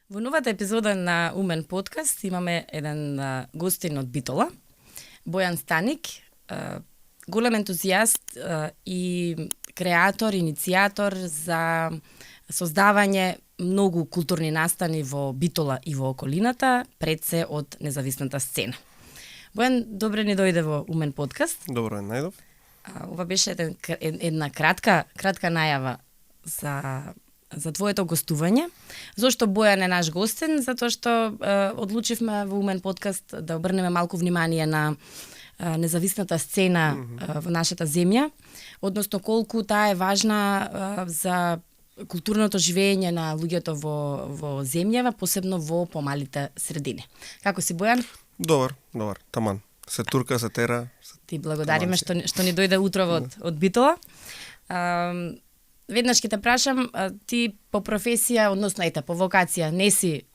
Во новата епизода на Умен подкаст имаме еден гостин од Битола, Бојан Станик, голем ентузијаст и креатор, иницијатор за создавање многу културни настани во Битола и во околината, пред се од независната сцена. Бојан, добре ни дојде во Умен подкаст. Добро најдов. Ова беше една кратка најава за твоето гостување. Зошто Бојан е наш гостин? Затоа што одлучивме во Умен подкаст да обрнеме малку внимание на независната сцена во нашата земја, односно колку таа е важна за културното живење на луѓето во земјава, посебно во помалите средини. Како си, Бојан? Добар, таман. Се турка, се тера. Ти благодариме што ни дојде утрово од Битола. Веднаш ќе те прашам, ти по професија, односно по вокација, не си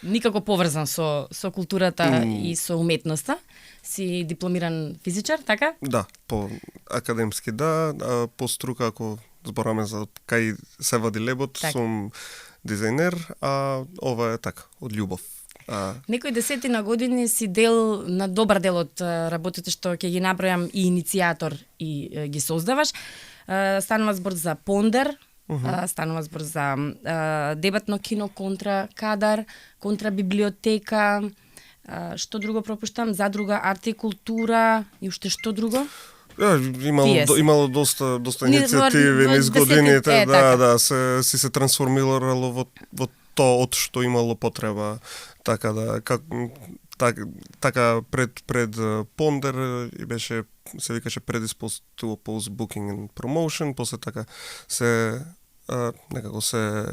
никако поврзан со културата и со уметноста. Си дипломиран физичар, така? Да, по академски да, по струка, ако збораме за кај се вади лебот, така. Сум дизајнер, а ова е така, од љубов. Некои десетина години си дел на добар дел од работите што ќе ги набројам и иницијатор и ги создаваш. Станува збор за Пондер, станува збор за дебатно кино контра кадар, контра библиотека, што друго пропуштам, задруга арт и култура и уште што друго? Имало доста иницијативи низ годините, се трансформирало во тоа од што имало потреба, така да така пред Пондер и беше се викаше Predisposed to Oppose Booking and Promotion, после така се некако се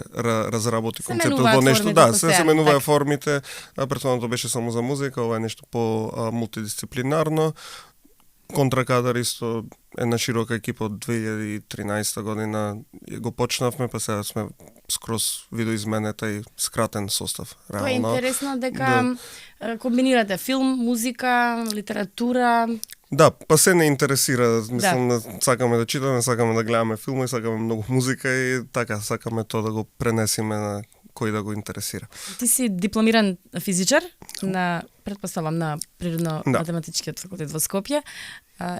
разработи концептот во нешто, се менуваа формите, претходното беше само за музика, ова е нешто по мултидисциплинарно. Контракадар исто една широка екипа од 2013 година го почнавме, па сега сме скроз видоизменета и скратен состав. Тоа е интересно дека комбинирате филм, музика, литература. Да, па се не интересира, мислам, сакаме да читаме, сакаме да гледаме филми, сакаме многу музика и така сакаме тоа да го пренесиме на кој да го интересира. Ти си дипломиран физичар на, претпоставам, на природно-математичкиот факултет во Скопје.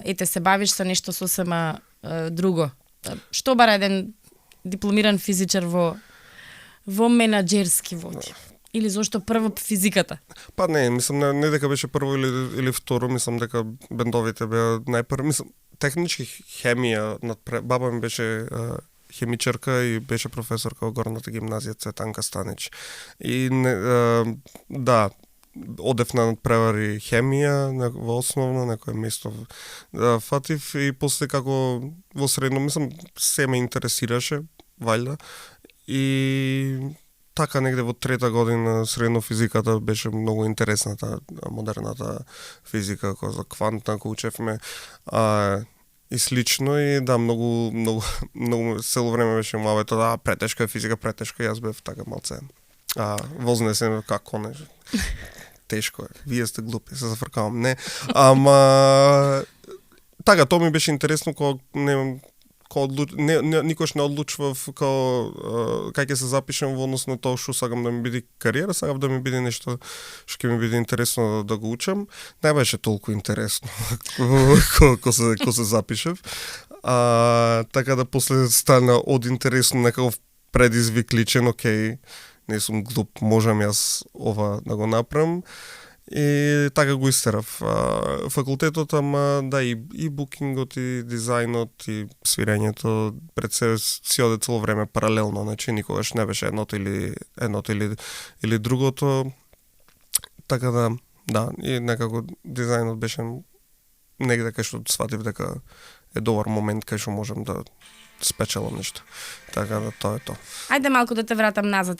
Ете се бавиш со нешто сосема друго. Што бара еден дипломиран физичар во менаџерски води? Или зошто прво физиката? Па не, мислам не дека беше прво или второ, мислам дека бендовите беа најпрво, мислам технички хемија, баба ми беше хемичарка и беше професорка во горната гимназија Цветанка Станич. И одев на надпревари хемија во основно, некое место фатив и после како во средно, мислам, се ме интересираше, вајда, и така негде во трета година средно физиката беше многу интересната, модерната физика, која за квантна, која учевме, и слично, и многу цело време беше муавето, претешка е физика, претешка, јас бев така малце. Вознесен како не. Тешко е. Вие сте глупи, се зафркавам. Не. Ама така, тоа ми беше интересно никош не одлучував кај ќе се запишам во однос на тоа што сакам да ми биде кариера, сакав да ми биде нешто што ќе ми биде интересно да го учам. Не беше толку интересно ко се запишав. Така да после стана од интересно некаков предизвик личен, окей, не сум глуп, можам јас ова да го направам. И така го истерав факултетот, ама и букингот, и дизајнот, и свирењето пред себе си оде цело време паралелно, значи никогаш не беше едното или другото. Така да, и некако дизајнот беше негде кај што сватив дека е добар момент кај што можам да спечелам нешто. Така да, тоа е тоа. Ајде малку да те вратам назад,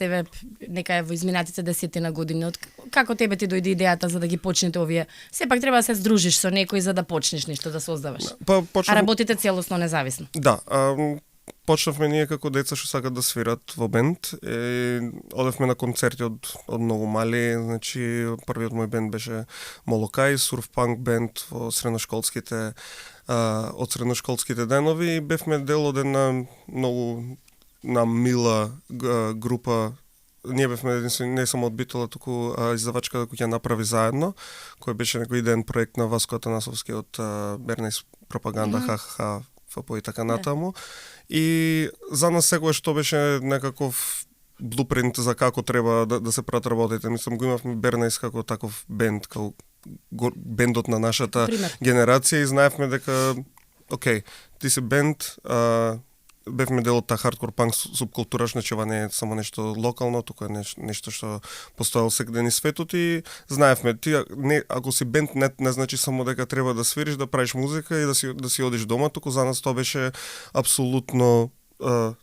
нека во изминатите 10 години. Како тебе ти дојде идејата за да ги почнете овие? Сепак треба да се здружиш со некој за да почнеш нешто да создаваш. А работите целосно независно. Да, почнавме ние како деца што сакат да свират во бенд. Одевме на концерти од многу мали, значи првиот мој бенд беше Молокај, сурф-панк бенд во средношколските денови, и бевме дел од една многу мила група ние бевме не само од Битола, туку издавачката која ќе направи заедно, кој беше некој идеен проект на Васко Атанасовски од Бернес пропаганда, ХХ, ФПО и така натаму. И за нас секогаш тоа беше некаков блупринт за како треба да се прават работите. Мислам, го имавме Бернес како таков бенд, како бендот на нашата генерација и знаевме дека окей, ти си бенд, бевме дел од таа хардкор панк субкултура, значи ова не е само нешто локално, туку е нешто што постоело секаде низ светот и знаевме, ти ако си бенд не значи само дека треба да свириш, да правиш музика и да си одиш дома, туку за нас тоа беше апсолутно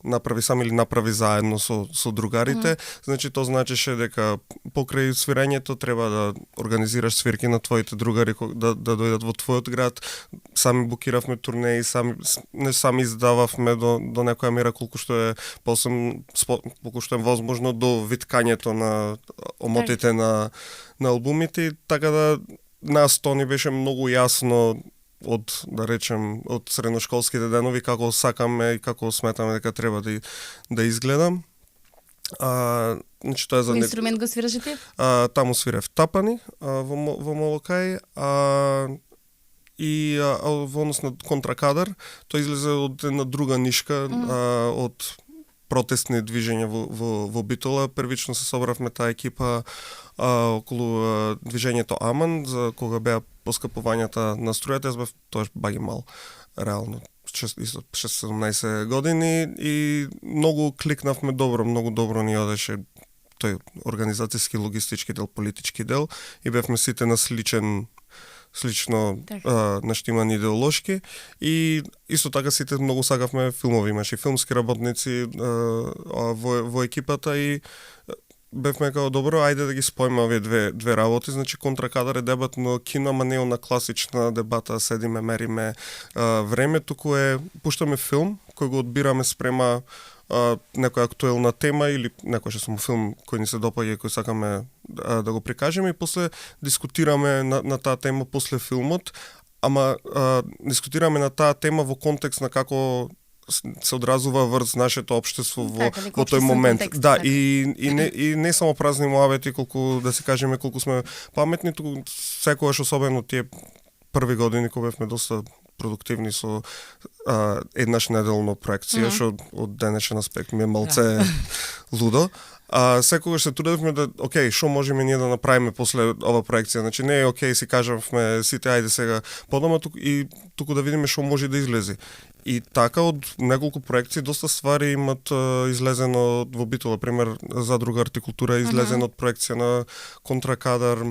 направи сам или направи заедно со другарите. Значи тоа значеше дека покрај свирењето треба да организираш свирки на твоите другари да дојдат во твојот град. Сами букиравме турнеи, сами издававме до некоја мера колку што е возможно до виткањето на омотите на албумите, така да нас тоа ни беше многу јасно од, да речем, од средношколските денови, како сакаме и како сметаме дека треба да изгледам. Значи тоа е за инструмент го свираше ти? Таму свирев тапани во Молокај, и во однос на контракадар, тоа излезе од една друга нишка, од протестни движења во Битола. Првично се собравме таа екипа околу движењето Аман, за кога беа поскапувањата на струјата. Јас бев тоаш баги мал, реално, 6-17 години и многу кликнавме добро, многу добро ни одеше тој организацијски, логистички дел, политички дел и бевме сите на слично наштимани идеолошки и исто така сите многу сакавме филмови, имаше филмски работници во екипата и бевме као добро, ајде да ги споиме овие две работи, значи контракадар е дебатно кино, ама не е она класична дебата, седиме, мериме време, туку пуштаме филм кој го одбираме спрема некоја актуелна тема или некој само филм кој ни се допаѓа и кој сакаме да го прикажеме и после дискутираме на таа тема после филмот, ама дискутираме на таа тема во контекст на како се одразува врз нашето општество во тој момент. Контекст, да, и не само празни муабети, колку да се кажеме колку сме паметни, туку секогаш особено тие први години кога бевме доста продуктивни со еднаш неделно проекција, што од денешен аспект ми е малце лудо. Секогаш се трудевме да, окей, што можеме ние да направиме после ова проекција. Значи не е окей, си кажавме сите ајде сега подома туку да видиме што може да излезе. И така од неколку проекции доста ствари имат излезено во Битола, пример Задруга артикултура излезено од проекција на контракадар,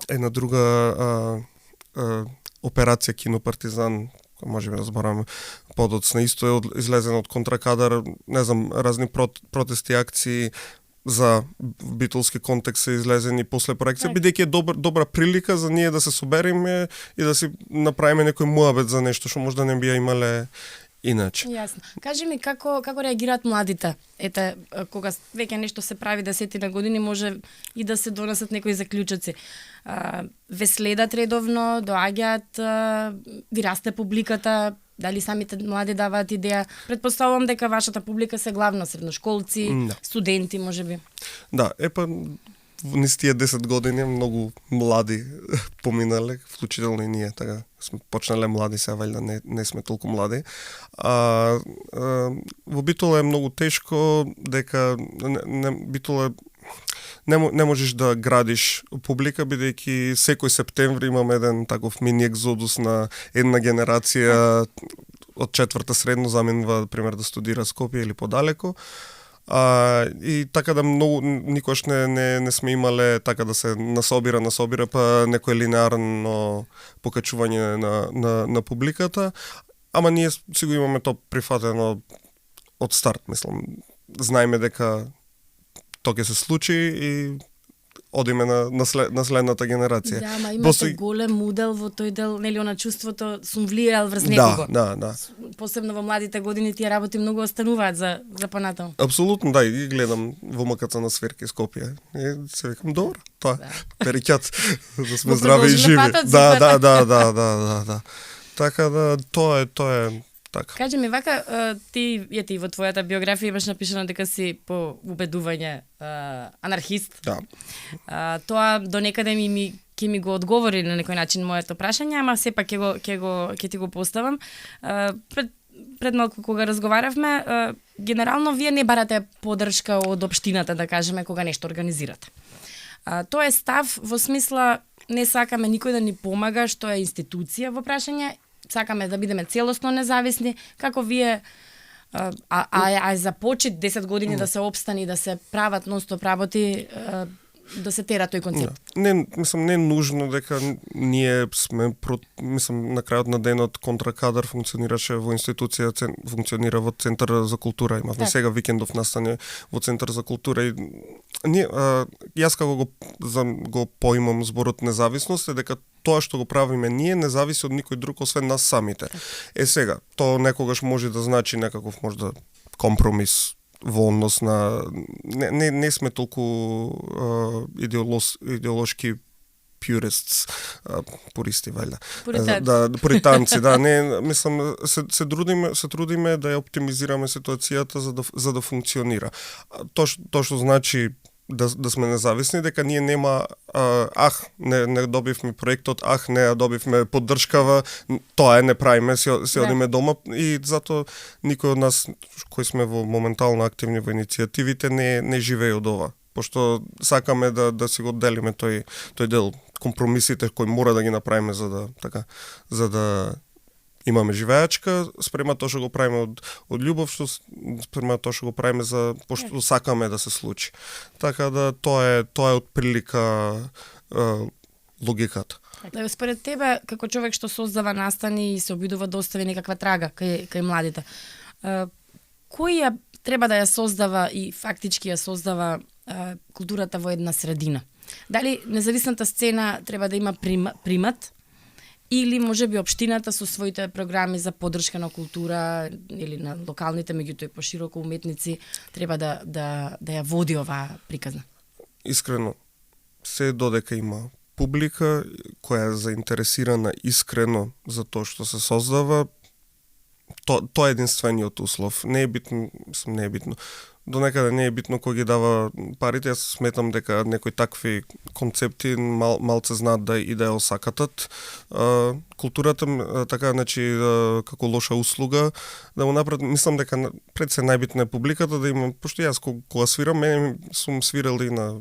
една друга операција Кино Партизан, може би разбараме подоцна, исто е излезено од контракадар, не знам, разни протести, акции за битолски контекст се излезени после проекција, бидејќи е добра прилика за ние да се собериме и да си направиме некој муабет за нешто што можда не би имале иначе. Јасно. Кажи ми како реагираат младите? Ете, кога веќе нешто се прави 10 години, може и да се донесат некои заклучоци. Ве следат редовно, доаѓаат, ви расте публиката, дали самите млади даваат идеја? Предпоставувам дека вашата публика се главно средношколци, студенти, можеби. Да, низ тие 10 години многу млади поминале, вклучително и ние, така сме почнале млади, сега вајда не сме толку млади. Во Битола е многу тешко, дека Битола не можеш да градиш публика, бидејќи секој септември имаме еден таков мини екзодус на една генерација од четврта средно заменува, пример, да студира Скопје или подалеку. И така да многу никош не сме имале така да се насобира па некој линеарно покачување на публиката, ама ние си го имаме тоа прифатено од старт, мислам. Знаеме дека тоа ќе се случи и одиме на следната генерација. Да, ама имате голем удел во тој дел, нели, она чувството сум влијал врз некого. Да. Посебно во младите години тие работи многу остануваат за понатаму. Апсолутно, да, и гледам во МКЦ на свирки Скопје. И се викам, добро, тоа, перикјат, да сме здрави и живи. Да. Така да, тоа е така. Кажи ми вака, ти во твојата биографија имаш напишано дека си по убедување анархист. Да. Тоа до некаде ќе ми го одговори на некој начин моето прашање, ама сепак ќе ти го поставам. Пред малку кога разговаравме, генерално вие не барате поддршка од општината, да кажеме, кога нешто организирате. Тоа е став во смисла не сакаме никој да ни помага, што е институција во прашање, сакаме да бидеме целосно независни, како вие започет 10 години да се обстани, да се прават нон-стоп работи, да се тера тој концепт. Не, не нужно дека ние сме на крајот на денот контракадар функционираше во институција, функционира во Центар за култура, имавме сега викендов настани во Центар за култура и ние, јас како го поимам зборот независност е дека тоа што го правиме ние не зависи од никој друг освен нас самите. Сега, тоа некогаш може да значи некаков можда компромис во однос на не сме толку идеолошки purists, пуристи вајда. Пуританци, да, не, мислам се трудиме да ја оптимизираме ситуацијата за да функционира. Тоа што значи да сме независни, дека ние нема не добивме проектот, не ја добивме поддршкава, тоа не правиме, се одиме дома и затоа никој од нас кои сме моментално активни во иницијативите не живее од ова, пошто сакаме да си го делиме тој дел, компромисите кои мора да ги направиме за да имаме живеачка, спрема тоа што го правиме од љубов, што спрема тоа што го правиме пошто сакаме да се случи. Така да тоа е отприлика логиката. Според тебе, како човек што создава настани и се обидува да остави некаква трага кај младите, кој треба да ја создава и фактички ја создава културата во една средина? Дали независната сцена треба да има примат, или можеби општината со своите програми за поддршка на култура или на локалните, меѓутоа и пошироко уметници, треба да ја води оваа приказна? Искрено, се додека има публика која е заинтересирана искрено за тоа што се создава, тоа е единствениот услов. Не е битно. До некаде не е битно кој ги дава парите. Јас сметам дека некои такви концепти малце знаат да ја осакатат. Културата, така, значи, како лоша услуга, да му направат, мислам дека пред се најбитна е публиката, да има, пошто јас кога свирам, мене сум свирал и на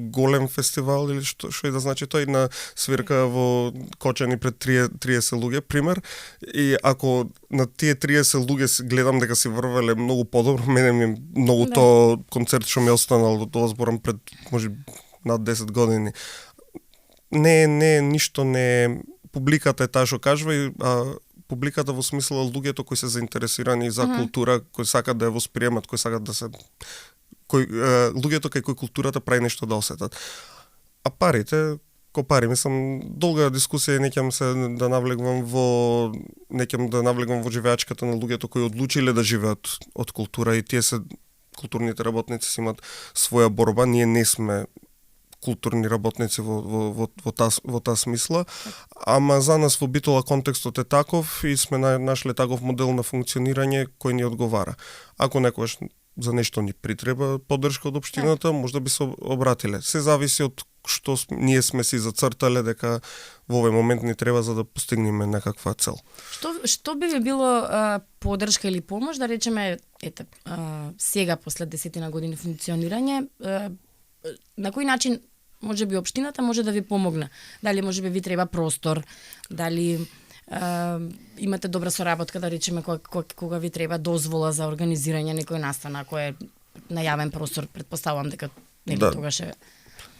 голем фестивал или што и да значи тој на свирка во Кочани пред 30 луѓе, пример, и ако на тие 30 луѓе гледам дека си врвеле многу подобро, мене ми многу тоа концерт што ми останал, тоа зборам пред може над 10 години. Ништо не публиката е таа што кажува и публиката во смисла луѓето кои се заинтересирани за култура, кои сакат да ја восприемат, кои сакат да се луѓето кај кои културата прави нешто да осетат. А парите, мислам, долга дискусија не ќе се да навлегувам во живеачката на луѓето кои одлучиле да живеат од култура и тие се културните работници си имат своја борба, ние не сме културни работници во таа смисла, ама за нас во Битола контекстот е таков и сме нашле таков модел на функционирање кој ни одговара. Ако некојаш за нешто ни притреба поддршка од општината, можда би се обратиле. Се зависи од што ние сме си зацртале дека во овој момент ни треба за да постигнеме некаква цел. Што би ви било поддршка или помош, да речеме, сега после 10 години функционирање, на кој начин може би општината може да ви помогне? Дали може би ви треба простор, дали имате добра соработка, да речеме, кога ви треба дозвола за организирање некој настан, ако е на јавен простор, предпоставувам дека тогаш е...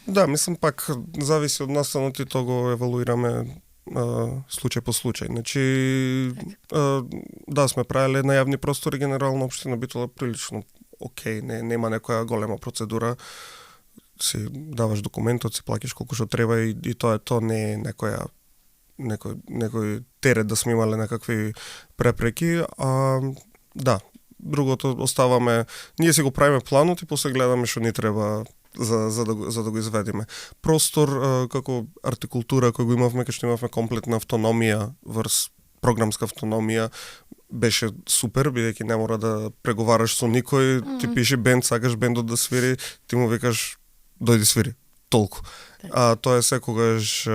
Да, мислам пак зависи од настанот и тоа го евалуираме случај по случај. Значи, да, сме правеле на јавни простори, генерално општина Битола прилично окей, нема некоја голема процедура, си даваш документот, си плаќаш колку што треба и тоа е тоа, не е некој терет да сме имале некакви препреки, да, другото оставаме, ние си го правиме планот и после гледаме што ни треба за да го изведиме. Простор како артикултура кој го имавме, кај што имавме комплетна автономија, програмска автономија, беше супер, бидејќи не мора да преговараш со никој, ти пише бенд, сакаш бендот да свири, ти му викаш дојди свири, толку. Тоа е секогаш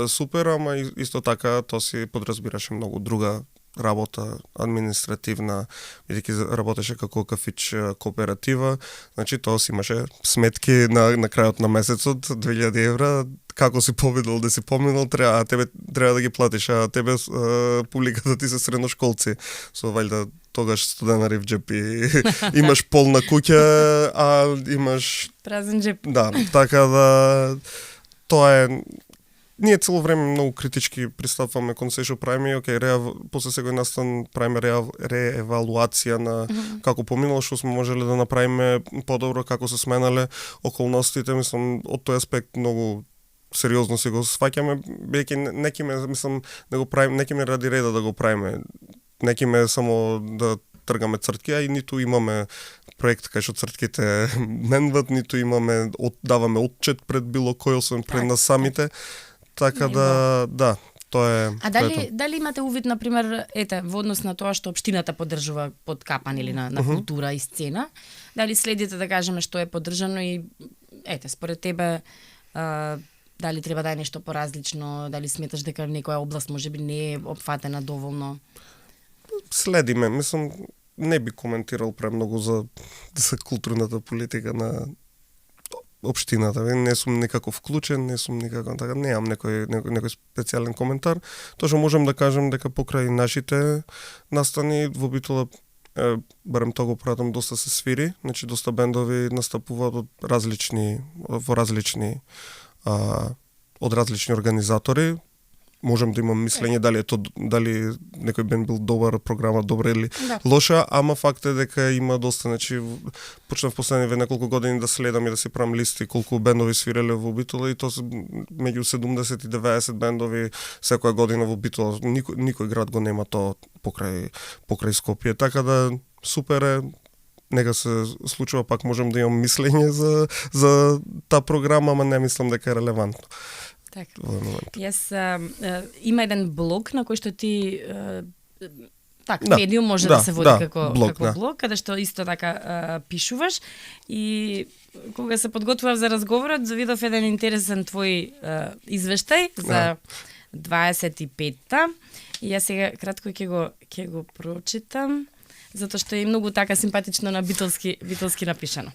супер, ама исто така тоа си подразбираше многу друга работа, административна, бидејќи работеше како кафич кооператива, значи тоа си имаше сметки на крајот на месецот, 2000 евра, како си победил, да си поминал, тебе треба да ги платиш, а тебе публиката ти се средношколци, со вајда тогаш студенари в джеп и имаш полна куќа, а имаш празен джеп. Да, така да тоа е. Ние цело време многу критички пристапваме кон се што правиме, после секој настан правиме реевалуација на како поминало, што сме можеле да направиме подобро, како се сменале околностите, мислам, од тој аспект многу сериозно си го сваќаме, бидејќи некиме, мислам, да го правиме, некиме ради реда да го правиме, некиме само да тргаме цртки, а и ниту имаме проект кај што цртките менват, ниту имаме, даваме отчет пред било кој, освен пред нас самите. Така да, тоа е. А дали имате увид, например, во однос на тоа што општината поддржува под капан или на култура и сцена, дали следите, да кажеме, што е поддржано и според тебе дали треба да е нешто поразлично, дали сметаш дека некоја област можеби не е опфатена доволно? Следиме, мислам, не би коментирал премногу за културната политика на општината. Не сум никако вклучен, не сум никако така, немам некој специјален коментар. Тоа што можам да кажам дека покрај нашите настани во Битола, барем тоа го пратам, доста се свири, значи доста бендови настапуваат од различни организатори. Можам да имам мислење дали некој бенд бил добар, програма добра или лоша, ама факт е дека има доста, значи почнав последниве неколку години да следам и да си правам листи колку бендови свиреле во Битола, и тоа се меѓу 70 и 90 бендови секоја година во Битола. Никој град го нема тоа покрај Скопје, така да супер е. Нека се случува, пак можам да имам мислење за таа програма, ама не мислам дека е релевантно. Така. Јас има еден блог на кој што ти медиум може да се води како блог, каде што исто така пишуваш, и кога се подготвував за разговорот, видов еден интересен твој извештај за 25-та, и јас сега кратко ќе го прочитам, затоа што е многу така симпатично на битолски напишано.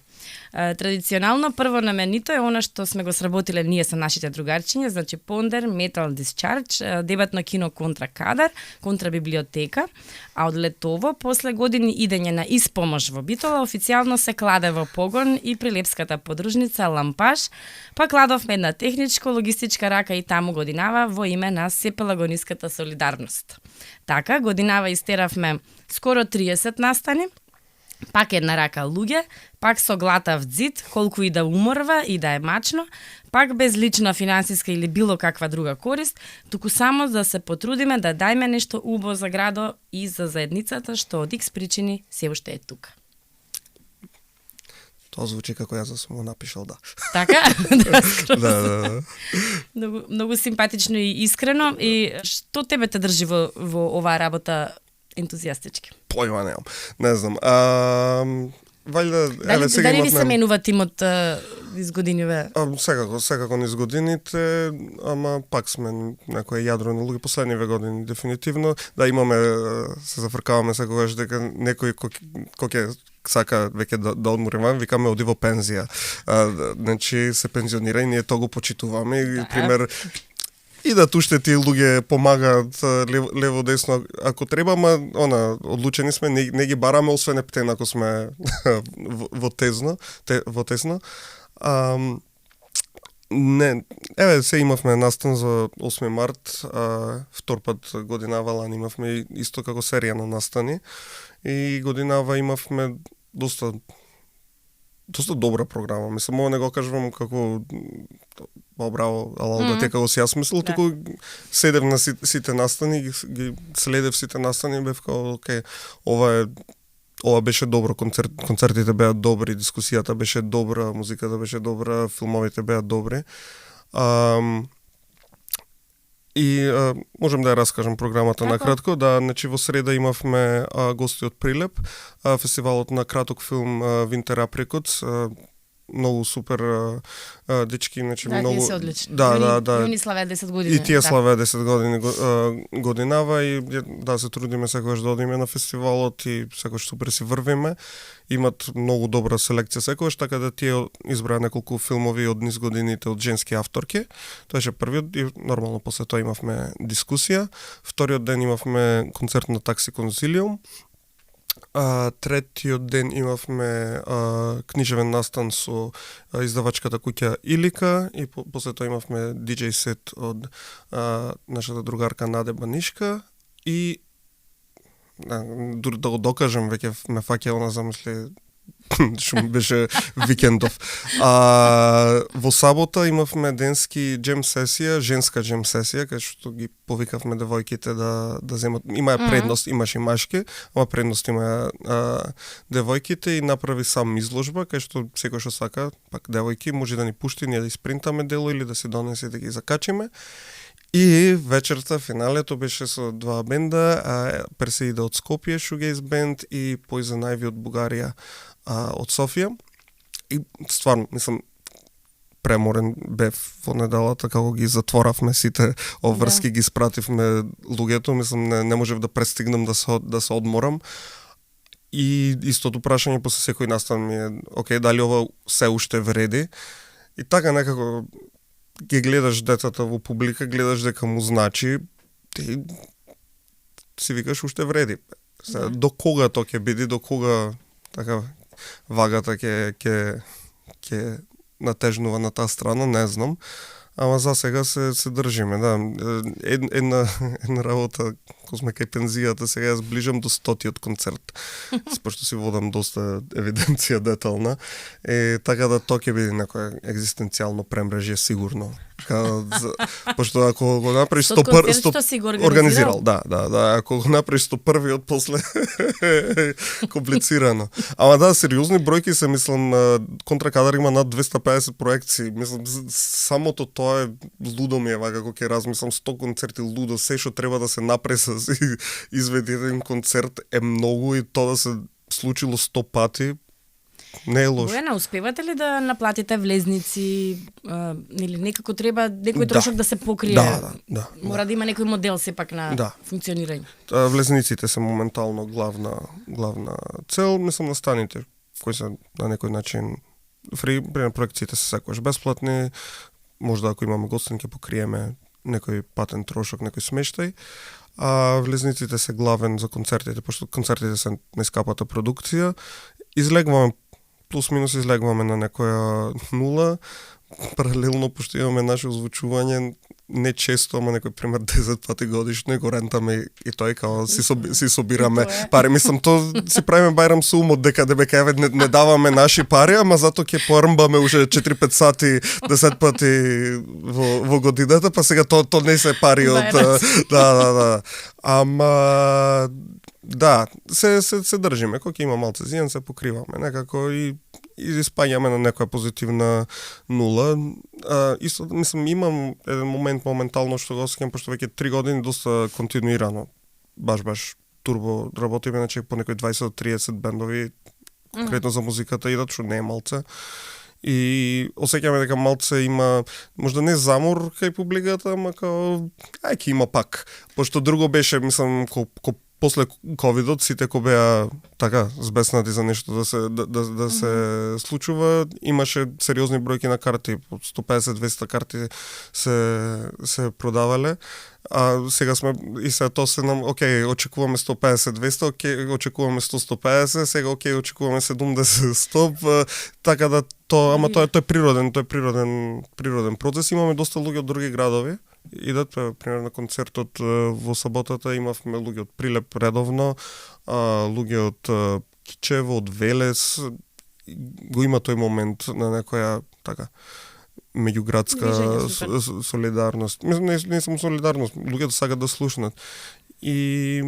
Традиционално прво наменито е она што сме го сработиле ние со нашите другарчиња, значи Ponder, Metal Discharge, дебатно кино Контра Кадар, Контра библиотека, а од летово, после години идење на испомош во Битола, официјално се кладе во погон и прилепската подружница Лампаш, па кладовме една техничко-логистичка рака и таму годинава во име на сепелагониската солидарност. Така, годинава истеравме скоро 30 настани, пак една рака луѓе, пак со глатав зид, колку и да уморва и да е мачно, пак без лична финансиска или било каква друга корист, туку само да се потрудиме да дајме нешто убаво за градо и за заедницата што од икс причини се уште е тука. Тоа звучи како јас сум го напишал, да. Така? Да. Многу симпатично и искрено. И што тебе те држи во оваа работа ентузијастички? Појма немам. Не знам. Вајда, сега дали ви се менува тимот низ годиниве? Секако низ годините, ама пак сме некој јадро на луѓе последниве години дефинитивно. Да, имаме, се зафркаваме секогаш дека некој кој ќе сака веќе да одмори ван, викаме оди во пензија. Значи се пензионира и ние тоа го почитуваме. И пример, и да уште тие луѓе помагаат лево десно ако треба, ама одлучени сме, не ги бараме, освен ептен ако сме во тесно. Не, се имавме настан за 8 март, втор пат годинава лан имавме исто како серија на настани, и годинава имавме доста добра програма. Мислам, ова не го кажувам како браво, да тека го си јас мислил, туку седев на сите настани, ги следев сите настани, бев као, окей, ова беше добро, концертите беа добри, дискусијата беше добра, музиката беше добра, филмовите беа добри. И можем да ја раскажем програмата на кратко. Да, значи во среда имавме гости од Прилеп, фестивалот на краток филм Winter Apricots, многу супер дечки, значи многу. Да, тие се одлични. Да. Јуни славе 10 години. И тие славе 10 години годинава и да се трудиме секогаш да одиме на фестивалот и секогаш супер си врвиме. Имат многу добра селекција секогаш, така да тие избраа неколку филмови од низ годините од женски авторки. Тоа беше првиот и нормално после тоа имавме дискусија. Вториот ден имавме концерт на Такси Конзилиум. Третиот ден имавме книжевен настан со издавачката куќа Илика и после тоа имавме DJ сет од нашата другарка Наде Банишка и да го докажем, веќе ме фаќа она замисли што беше викендов. Во сабота имавме денски джем сесија, женска джем сесија, кај што ги повикавме девојките да земат, има предност, имаше и машки, ама предност има девојките и направи сам изложба, кај што секој што сака, пак девојки, може да ни пушти, ние да испринтаме дело или да се донесе да ги закачиме. И вечерта, финалето беше со два бенда, Персеида од Скопје, Shoegaze бенд и Poison Ivy од Бугарија, од Софија. И стварно, мислам, преморен бев во неделата, како ги затворавме сите обврски, ги спративме луѓето, мислам, не можев да престигнам да се одморам. И истото прашање после секој настан ми е, окей, дали ова се уште вреди? И така некако ги гледаш децата во публика, гледаш дека му значи, ти си викаш уште вреди. До кога тоа ќе биде, до кога така вагата ќе натежнува на таа страна, не знам. Ама за сега се држиме, да. Една работа, кога сме кај пензијата, сега јас ближам до 100-тиот концерт. Пошто си водам доста евиденција детална. Така да тоа ќе биде некоја екзистенцијално премрежје сигурно. Пошто ако го направиш 100 организирал, да, ако го направиш 101-виот после комплицирано. Ама да, сериозни бројки се, мислам, Контракадар има над 250 проекции. Мислам, самото тоа е лудо ми е вака кога ќе размислам 100 концерти лудо, се што треба да се направи за изведи еден концерт е многу и тоа да се случило 100 пати. Не е лошо. Бојана, успевате ли да наплатите влезници или некако треба некој трошок да се покрие? Да. Мора да има некој модел сепак на функционирање. Влезниците се моментално главна цел, мислам на станите кои се на некој начин фри, пример проекциите се секогаш бесплатни, можда ако имаме гостин ќе покриеме некој патен трошок, некој смештај. Влезниците се главен за концертите, пошто концертите се најскапата продукција. Излегваме плюс-минус излегваме на некоја нула, паралелно, пошто имаме наше озвучување, не често, ама некој пример 10 пати годишно и го рентаме и тој као си собираме пари. Мислам, то си правиме бајрам со умот дека ДБК не даваме наши пари, ама зато ќе пормбаме уже 4-5 сати, 10 пати во годината, па сега то не се пари од... Да. Ама... Да, се држиме, кога има малце зијан, се покриваме некако и испаѓаме на некоја позитивна нула. Исто, мислам, имам еден моментално што го осеќам, пошто веќе 3 години доста континуирано, баш турбо работиме, значи по некои 20-30 бендови, конкретно за музиката идат, што не е малце. И осеќаме дека малце има, можда не замор кај публиката, ама као, ќе има пак. Пошто друго беше, мислам, после ковидот сите кои беа така збеснати за нешто да се случува, имаше сериозни бројки на карти, 150-200 карти се продавале. А сега сме и се тоа се нам, окей, очекуваме 150-200, окей, очекуваме 100-150, сега окей, очекуваме 70-100, така да тоа, ама тоа е природен процес. Имаме доста луѓе од други градови. Идат, пример на концертот во саботата имавме луѓе од Прилеп редовно, луѓе од Кичево, од Велес, го има тој момент на некоја така меѓуградска солидарност. Не само солидарност, луѓето сакат да слушнат. И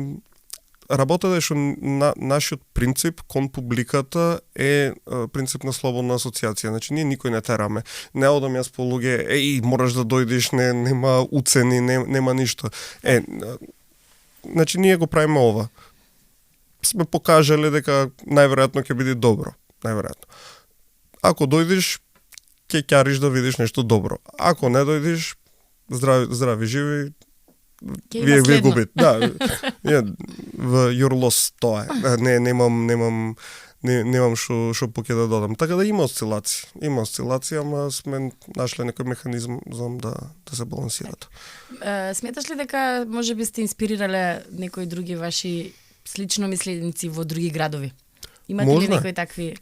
работата е што нашиот принцип кон публиката е принцип на слободна асоциација. Значи ние никој не тераме. Не одам јас по луѓе, мораш да дојдеш, нема уцени, нема ништо. Значи ние го правиме ова. Сме покажале дека најверојатно ќе биде добро, најверојатно. Ако дојдеш, ќе ќариш да видиш нешто добро. Ако не дојдеш, здрави живи, вие губите. Да, в your loss тоа е. Немам што поќе да додам. Така да има осцилации, ама сме нашле некој механизм да се балансират. Сметаш ли дека можеби сте инспирирале некои други ваши слично мисленици во други градови? Имате ли некои такви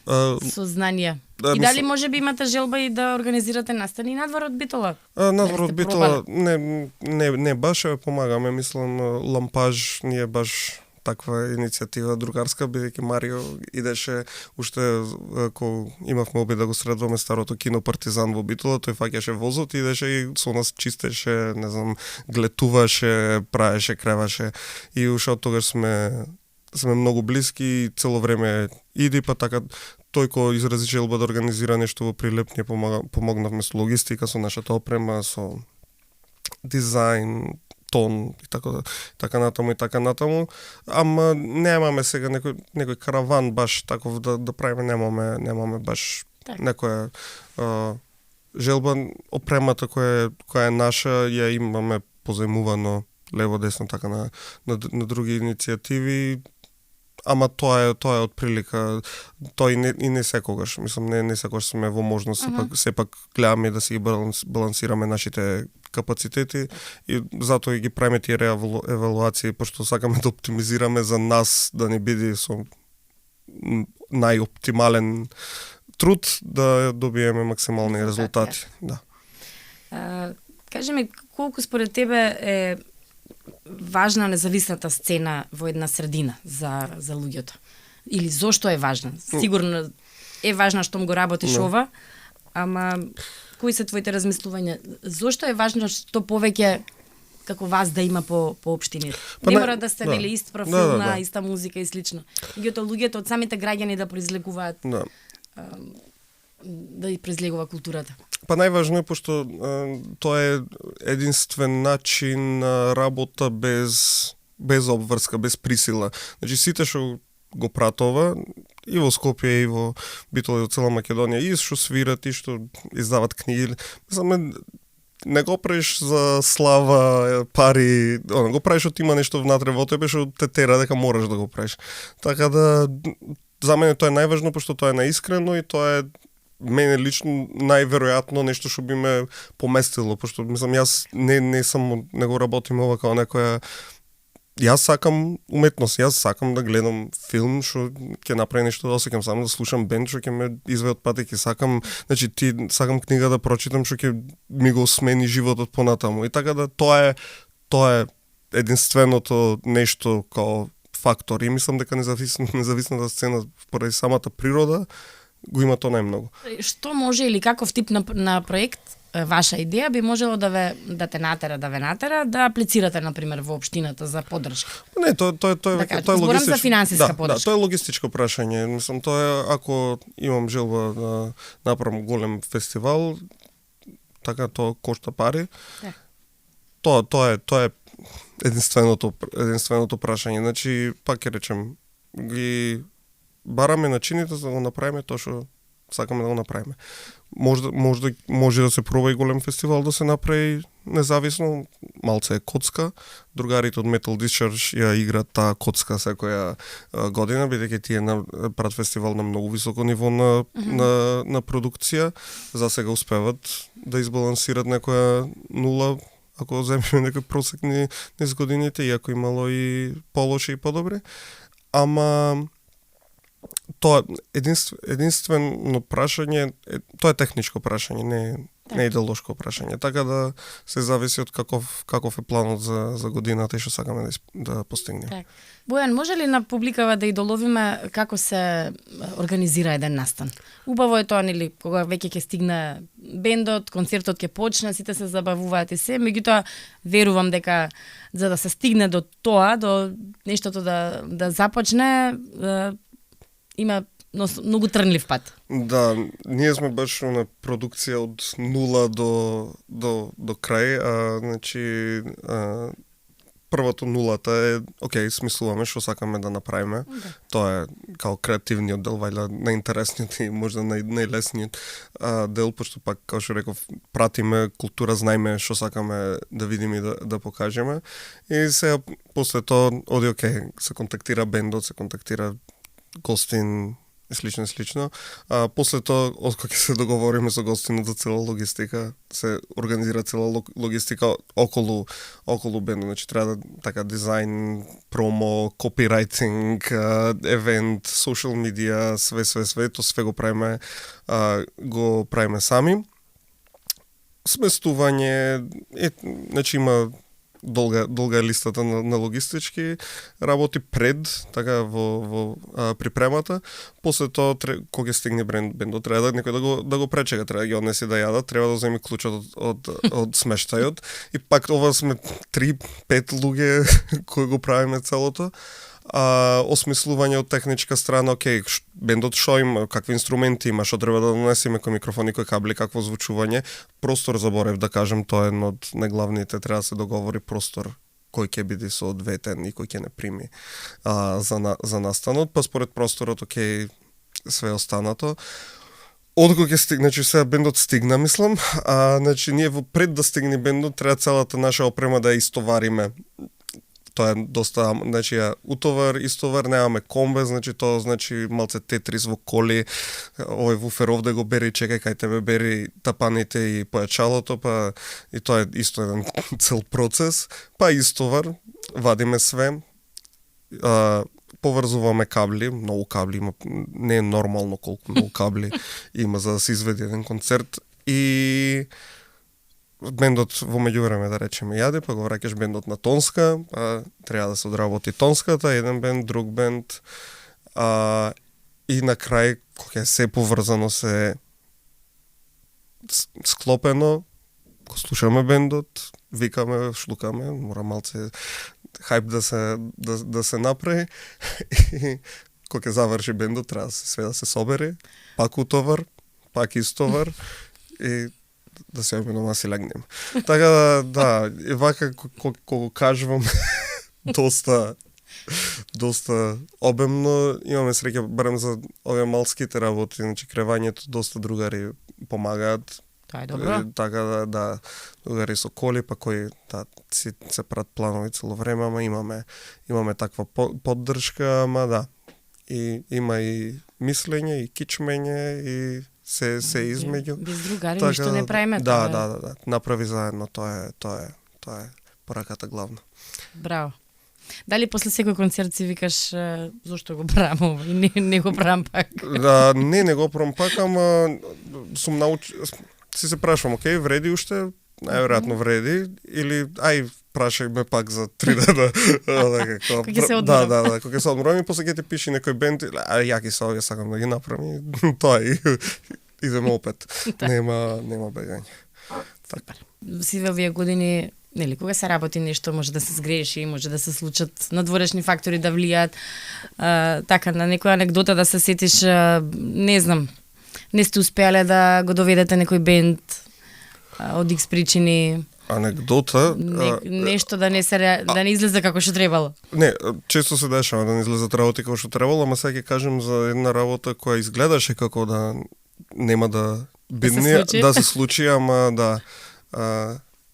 сознанија? И дали можеби имате желба и да организирате настани надвор од Битола? Надвор од Битола не баш, помагаме, мислам, Лампаж, ние баш таква иницијатива другарска, бидејќи Марио идеше уште кога имавме обид да го средуваме старото кино Партизан во Битола, тој фаќаше возот, идеше и со нас чистеше, не знам, глетуваше, праеше, креваше и уште од тогаш сме многу блиски и цело време иди, па така тој кој изрази желба да организира нешто во Прилеп, ние помогнавме со логистика, со нашата опрема, со дизајн, тон и така натаму, ама немаме сега некој караван баш таков да правиме, немаме баш некоја желба. Опремата која е наша ја имаме позајмувано лево десно така на други иницијативи. Ама тоа е од прилика, тоа и не секогаш, мислам, не секогаш сме во можност, сепак гледаме да си балансираме нашите капацитети и затоа ги правиме тие евалуации, пошто сакаме да оптимизираме за нас, да не биде со најоптимален труд, да добиеме максимални резултати. Да. Кажи ми, колку според тебе е важна независната сцена во една средина за луѓето? Или зошто е важна? Сигурно е важна што го работиш ова, ама кои се твоите размислувања? Зошто е важно што повеќе како вас да има по општините? Не мора да сте нели ист профил на иста музика и слично. Луѓето од самите граѓани да произлегуваат да и произлегува културата. Па најважно е, пошто тоа е единствен начин на работа без обврска, без присила. Значи сите што го пратува и во Скопје и во Битола и во цела Македонија, и што свират и што издават книги, мислам, не го правиш за слава, пари, го правиш што има нешто внатре во тебе што те тера дека мораш да го правиш. Така да за мене тоа е најважно, пошто тоа е наискрено и тоа е мене лично најверојатно нешто што би ме поместило, пошто мислам јас не го работим ова како некоја. Јас сакам уметност, јас сакам да гледам филм што ќе направи нешто да осеќам, само да слушам бенд што ќе ме изведе од патеки, сакам книга да прочитам што ќе ми го смени животот понатаму. И така да тоа е единственото нешто као фактор. И мислам дека независната сцена поради самата природа го има тоа најмногу. Што може или каков тип на проект, ваша идеја би можело да те натера да аплицирате на пример во општината за поддршка? Не, тоа е логистичко. За финансиска поддршка. Тоа е логистичко прашање. Мислам, тоа е ако имам желба да направам голем фестивал, така тоа кошта пари. Тоа е единственото прашање. Значи, пак ќе речем, ги бараме начините за да го направиме тоа што сакаме да го направиме. Може да се проба и голем фестивал да се направи независно, малце е коцка. Другарите од Metal Discharge ја играат таа коцка секоја година, бидејќи тие прават фестивал на многу високо ниво на продукција. За сега успеват да избалансират некоја нула, ако земеме некој просек низ годините, иако имало и полоши и подобри. Ама тоа единствено прашање, тоа е техничко прашање, Не е идеолошко прашање, така да се зависи од каков е планот за годината и што сакаме да постигнеме. Бојан, може ли на публикава да и доловиме како се организира еден настан? Убаво е тоа, нели, кога веќе ќе стигне бендот, концертот ќе почне, сите се забавуваат и се, меѓутоа верувам дека за да се стигне до тоа, до нештото да започне, има многу трнлив пат. Да, ние сме баш на продукција од нула до крај, значи првото нулата е, окей, смислуваме што сакаме да направиме. Тоа е као креативниот дел, вајда најинтересниот и можда најлесниот дел, пошто пак, како што реков, пратиме култура, знаеме што сакаме да видиме и да покажеме. И сега, после тоа, оди окей, се контактира бендот, се контактира гостин, и слично. После тоа, откако се договориме со гостинот за цела логистика, се организира цела логистика околу бендот. Значи, треба да, така, дизајн, промо, копирајтинг, евент, социјал медија, све, то све го правиме сами. Сместување, значи има долга е листата на логистички работи пред, така во припремата. После тоа, кога ќе стигне бендот, треба некој да го пречека, треба да ги однесе да јадат, треба да земе клучот од смештајот. И пак ова сме 3-5 луѓе кои го правиме целото. Осмислување од техничка страна, окей, бендот шо има, какви инструменти има, што треба да донесеме, кои микрофони, кои кабли, какво звучување. Простор заборев да кажем, тоа е едно од најглавните, треба да се договори простор кој ќе биде соодветен и кој ќе не прими за настанот, па според просторот, окей, све останато. Откога ќе стигне, значи сега бендот стигна, мислам, значи ние пред да стигне бендот треба целата наша опрема да ја истовариме. Тоа е доста, значи утовар, истовар, немаме комбе, значи тоа значи малце тетрис во коли, овој вуферов да го бери, чекај кај тебе бери тапаните и појачалото, па и тоа е исто еден цел процес, па истовар, вадиме све, поврзуваме кабли, многу кабли има, не е нормално колку многу кабли има за да се изведе еден концерт и бендот во меѓувреме, да речеме, јаде, па го враќаш бендот на тонска, треба да се одработи тонската, еден бенд, друг бенд, и на крај, кога е се поврзано, се склопено, го слушаме бендот, викаме, шлукаме, мора малце хајп да се направи, и кога ќе заврши бендот, треба све да се собере, пак утовар, пак истовар, и да се обидома си легнем. Така да, и вака кога кажувам доста обемно, имаме среќа барем за овие малските работи, значи кревањето доста другари помагаат. Тоа е добро. Така да другари со коли, па кои се прават планови цело време, ама имаме таква поддршка, ама да. И има и мислење, и кичмење, и се измеѓу. Без другари ништо не правиме. Да. Направи заедно, тоа е пораката главна. Браво. Дали после секој концерт си викаш зошто го правам ова и не го правам пак? Да, не го правам пак, ама сум се прашувам, окей, вреди уште? Најверојатно вреди, или прашај ме пак за 3 дена. Кога ќе се одморам. Да, кога ќе се одморам и после ќе ти пише некој бенд, јаки се овие сакам да ги направам и тоа и идеме опет. Нема бегање. Така. Сиве овие години, нели, кога се работи нешто, може да се сгреши, може да се случат надворешни фактори да влијаат. Така, на некоја анекдота да се сетиш, не знам, не сте успеале да го доведете некој бенд од X причини. Анекдота, нешто да не излезе како што требало. Не, често се дешава да не излезат работи како што требало, ама сега ќе кажем за една работа која изгледаше како да нема да се случи, ама да.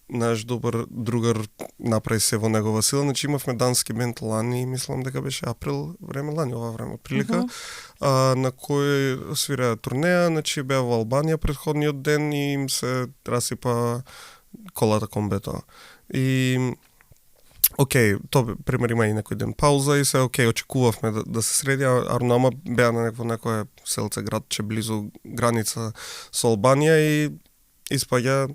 Наш добар другар направи се во негова сила. Значи имавме дански бенд лани, мислам дека беше април време, ова време прилика, на кој свира турнеја, значи беа во Албанија претходниот ден и им се расипа колата комбето. И окей, тоа пример има и некој ден пауза и се окей, очекувавме да се среди, а Арнама беа на некоја селце градче близу граница со Албанија и испаѓа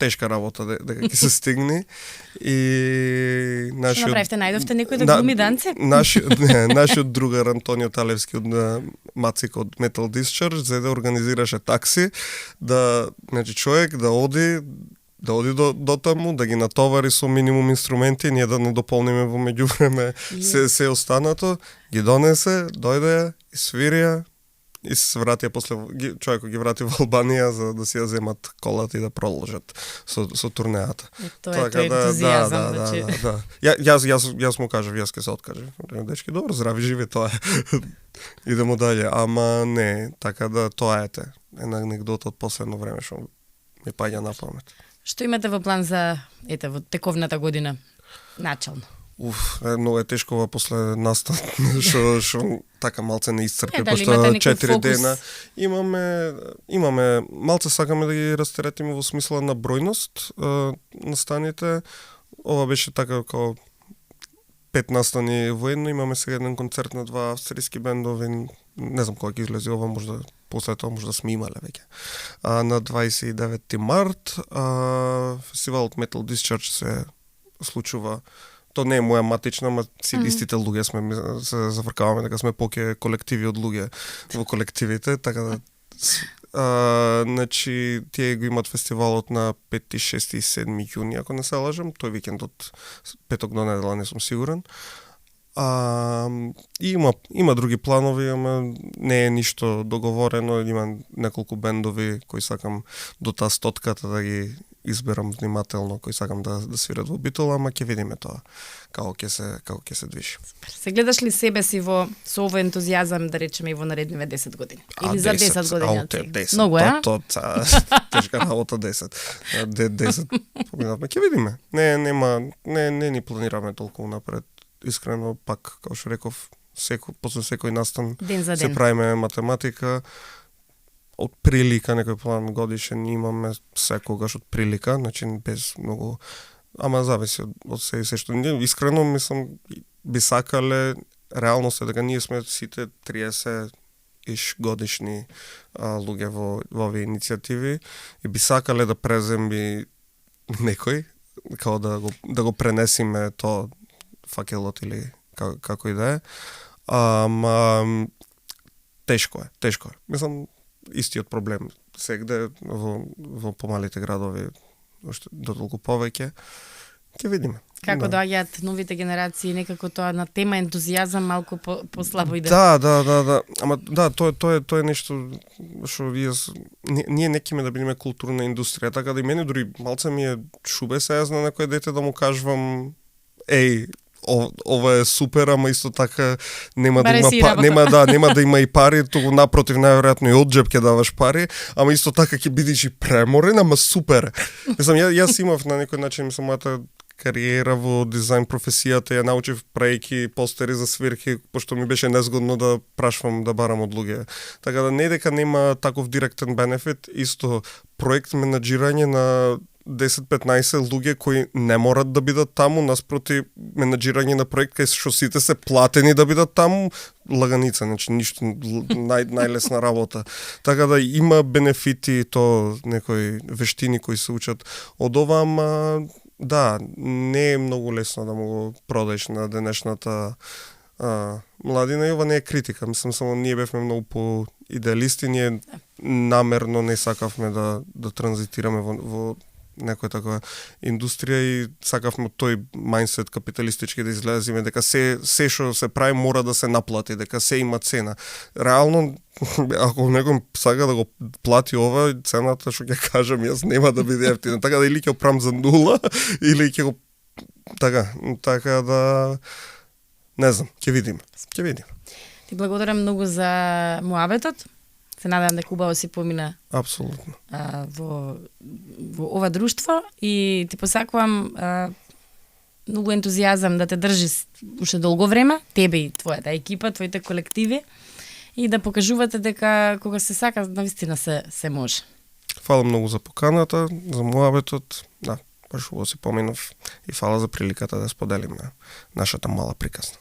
тешка работа дека ќе се стигне и Што направивте, најдовте некој да глуми данце? Нашиот другар Антонио Талевски од Мацик од Metal Discharge за да организираше такси, значи човек да оди до таму, да ги натовари со минимум инструменти, ние да не дополниме во меѓувреме се останато, ги донесе, дојде, свирија, и се вратија после човекот ги врати во Албанија за да си ја земат колата и да продолжат со турнеата. Тоа е тој ентузијазам, да. Јас му кажав, јас ќе се откажам. Дечки, добро, здрави живе, тоа е. Идемо дале, ама не, така да тоа е една анегдота од последно време што ми паѓа на памет. Што имате во план за во тековната година начално? Многу е тешко после настан, што така малце не исцрпи, пошто 4 дена. Имаме малце сакаме да ги растеретиме во смисла на бројност на станите. Ова беше така како 5 настани воедно, имаме сега еден концерт на 2 австријски бендови, не знам кога ќе излезе ова, можда после тоа можда сме имале веќе. На 29 март фестивалот Metal Discharge се случува. То не е моја матична, ама истите луѓе сме, се завркаваме дека сме поќе колективи од луѓе во колективите, така да значи тие го имат фестивалот на 5, 6 и 7 јуни, ако не се лажам, тој викенд од петок до недела, не сум сигурен. Има други планови, ама не е ништо договорено, има неколку бендови кои сакам до таа стотката да ги изберам внимателно, кои сакам да свират во Битола, ама ќе видиме тоа како ќе се движи. Се гледаш ли себе си со овој ентузијазам, да речеме, и во наредниве 10 години? Или за 10 години? 10. Многу е, тешка работа 10. 10 поминавме, ќе видиме. Не ни планираме толку напред. Искрено, пак, како што реков, после секој настан се правиме математика, од прилика, некој план годишен имаме секогаш од прилика, значи без многу, ама зависи од се што. Искрено, мислам, би сакале, реалност е дека ние сме сите 30 годишни луѓе во овие иницијативи и би сакале да преземи некој, као да го пренесиме тоа факелот или како и да е. Ама тешко е. Мислам, истиот проблем сегде во помалите градови, уште дотолку повеќе. Ќе видиме. Како доаѓаат новите генерации, некако тоа на тема ентузијазам малку послабо иде. Да. Ама тоа е нешто што ние не кеме да бидеме културна индустрија, така да и мене дури малце ми е шубе се јас на некој дете да му кажувам ова е супер, ама исто така нема да има и пари, туку напротив најверојатно и од џеб ќе даваш пари, ама исто така ќе бидеш и преморен, ама супер. Мислам, јас имав на некој начин мојата кариера во дизајн професијата, ја научив праејќи постери за свирки, пошто ми беше незгодно да прашвам да барам од луѓе. Така да не дека нема таков директен бенефит, исто проект менаџирање на 10-15 луѓе кои не морат да бидат таму, наспроти менаџирање на проект кај што сите се платени да бидат таму, лаганица, значи ништо најлесна работа. Така да има бенефити, то некои вештини кои се учат од ова, ама да, не е многу лесно да му го продаеш на денешната младина и ова не е критика. Мислам, само ние бевме многу по идеалисти, ние намерно не сакавме да транзитираме во некоја таква индустрија и сакавме тој мајндсет капиталистички да излеземе, дека се што се прави мора да се наплати, дека се има цена. Реално, ако некој сака да го плати ова, цената што ќе кажам јас нема да биде ефтина. Така да или ќе го правам за нула, или ќе го така да не знам, ќе видиме. Ти благодарам многу за муабетот. Се надам дека убаво си помина апсолутно во ова друштво и ти посакувам многу ентузијазам да те држи уште долго време, тебе и твојата екипа, твоите колективи и да покажувате дека кога се сака навистина се може. Фала многу за поканата, за муабетот. Да, баш убаво си поминав и фала за приликата да споделиме нашата мала приказна.